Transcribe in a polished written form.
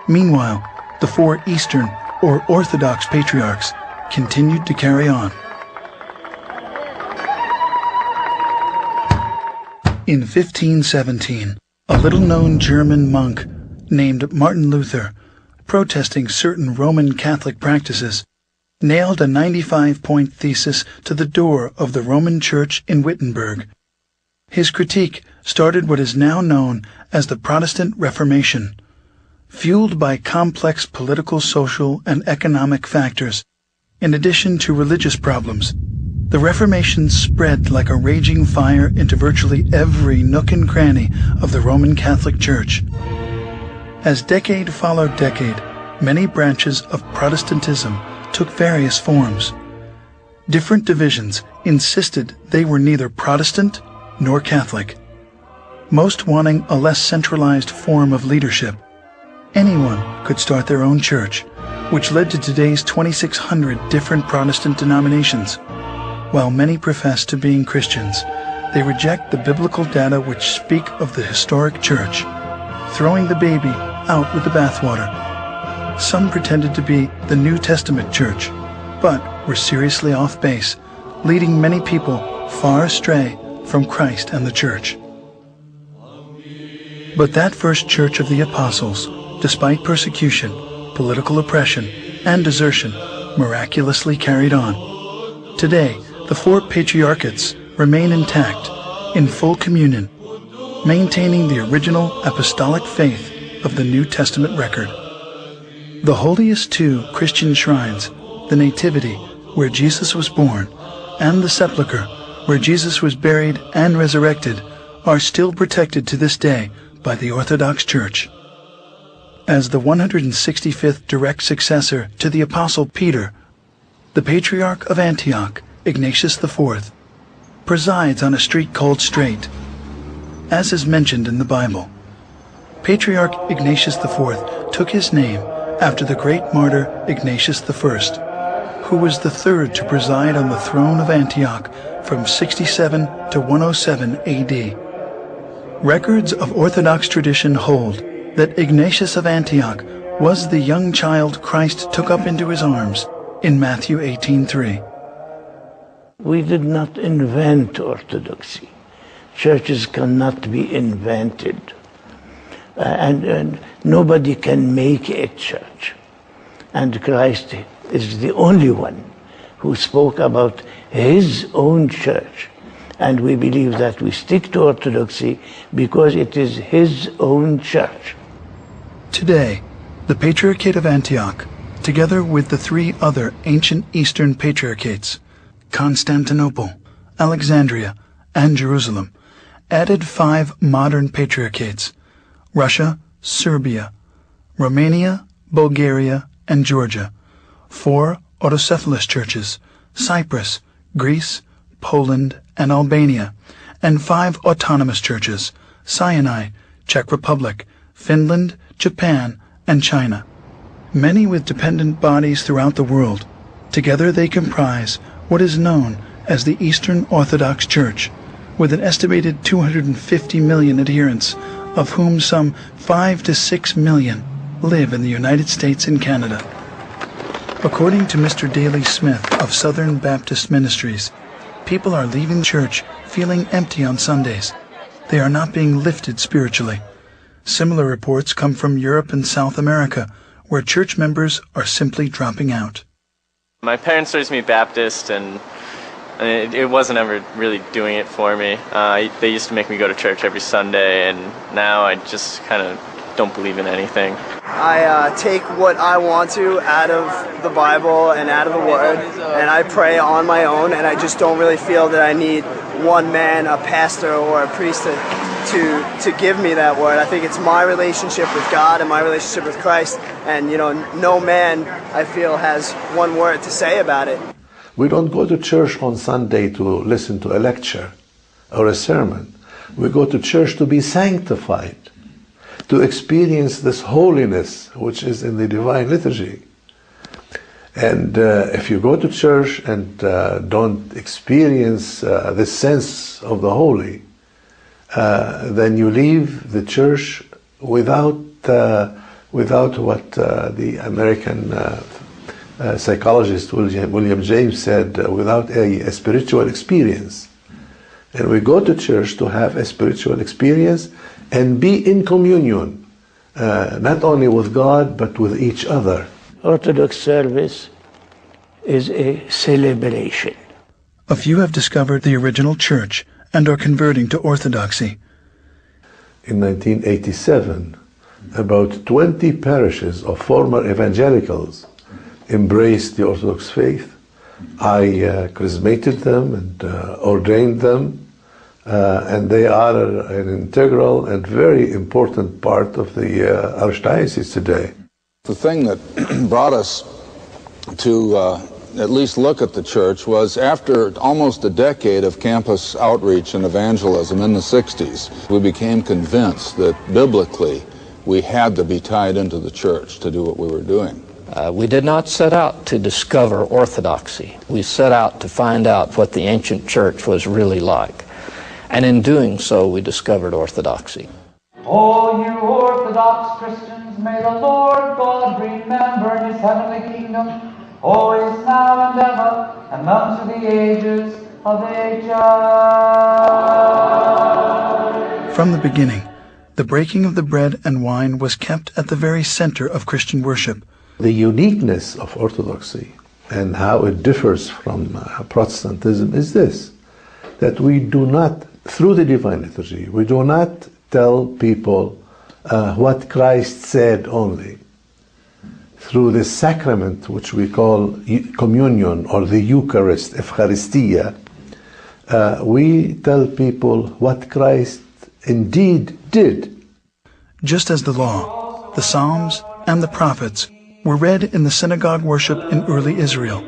Meanwhile, the four Eastern or Orthodox patriarchs continued to carry on. In 1517, a little-known German monk named Martin Luther, protesting certain Roman Catholic practices, nailed a 95-point thesis to the door of the Roman Church in Wittenberg. His critique started what is now known as the Protestant Reformation. Fueled by complex political, social, and economic factors, in addition to religious problems, the Reformation spread like a raging fire into virtually every nook and cranny of the Roman Catholic Church. As decade followed decade, many branches of Protestantism took various forms. Different divisions insisted they were neither Protestant nor Catholic, most wanting a less centralized form of leadership. Anyone could start their own church, which led to today's 2,600 different Protestant denominations. While many profess to being Christians, they reject the biblical data which speak of the historic church, throwing the baby out with the bathwater. Some pretended to be the New Testament church, but were seriously off base, leading many people far astray from Christ and the church. But that first church of the apostles, despite persecution, political oppression, and desertion, miraculously carried on. Today, the four patriarchates remain intact, in full communion, maintaining the original apostolic faith of the New Testament record. The holiest two Christian shrines, the Nativity, where Jesus was born, and the Sepulchre, where Jesus was buried and resurrected, are still protected to this day by the Orthodox Church. As the 165th direct successor to the Apostle Peter, the Patriarch of Antioch, Ignatius IV, presides on a street called Straight, as is mentioned in the Bible. Patriarch Ignatius IV took his name after the great martyr Ignatius I, who was the third to preside on the throne of Antioch from 67 to 107 AD. Records of Orthodox tradition hold that Ignatius of Antioch was the young child Christ took up into his arms in Matthew 18:3. We did not invent orthodoxy. Churches cannot be invented. And nobody can make a church. And Christ is the only one who spoke about his own church. And we believe that we stick to orthodoxy because it is his own church. Today, the Patriarchate of Antioch, together with the three other ancient Eastern patriarchates, Constantinople, Alexandria, and Jerusalem, added 5 modern patriarchates: Russia, Serbia, Romania, Bulgaria, and Georgia, 4 autocephalous churches, Cyprus, Greece, Poland, and Albania, and 5 autonomous churches, Sinai, Czech Republic, Finland, Japan, and China. Many with dependent bodies throughout the world. Together they comprise what is known as the Eastern Orthodox Church, with an estimated 250 million adherents, of whom some 5 to 6 million live in the United States and Canada. According to Mr. Daley Smith of Southern Baptist Ministries, people are leaving the church feeling empty on Sundays. They are not being lifted spiritually. Similar reports come from Europe and South America, where church members are simply dropping out. My parents raised me Baptist, and it wasn't ever really doing it for me. They used to make me go to church every Sunday, and now I just kind of don't believe in anything. I take what I want to out of the Bible and out of the Word, and I pray on my own, and I just don't really feel that I need one man, a pastor or a priest to give me that word. I think it's my relationship with God and my relationship with Christ, and no man, I feel, has one word to say about it. We don't go to church on Sunday to listen to a lecture or a sermon. We go to church to be sanctified, to experience this holiness which is in the divine liturgy. And if you go to church and don't experience this sense of the holy, then you leave the church without without what the American psychologist William James said, without a spiritual experience. And we go to church to have a spiritual experience and be in communion, not only with God, but with each other. Orthodox service is a celebration. A few have discovered the original church and are converting to Orthodoxy. In 1987, about 20 parishes of former evangelicals embraced the Orthodox faith. I chrismated them and ordained them, and they are an integral and very important part of the Archdiocese today. The thing that brought us to at least look at the church was after almost a decade of campus outreach and evangelism in the 60s, we became convinced that biblically we had to be tied into the church to do what we were doing. We did not set out to discover orthodoxy. We set out to find out what the ancient church was really like. And in doing so, we discovered orthodoxy. O you Orthodox Christians, may the Lord God remember His heavenly kingdom, always now and ever, and unto the ages of ages. From the beginning, the breaking of the bread and wine was kept at the very center of Christian worship. The uniqueness of Orthodoxy and how it differs from Protestantism is this, that we do not, through the Divine Liturgy, we do not tell people what Christ said only. Through the sacrament, which we call communion or the Eucharist, Eucharistia, we tell people what Christ indeed did. Just as the law, the Psalms, and the prophets were read in the synagogue worship in early Israel,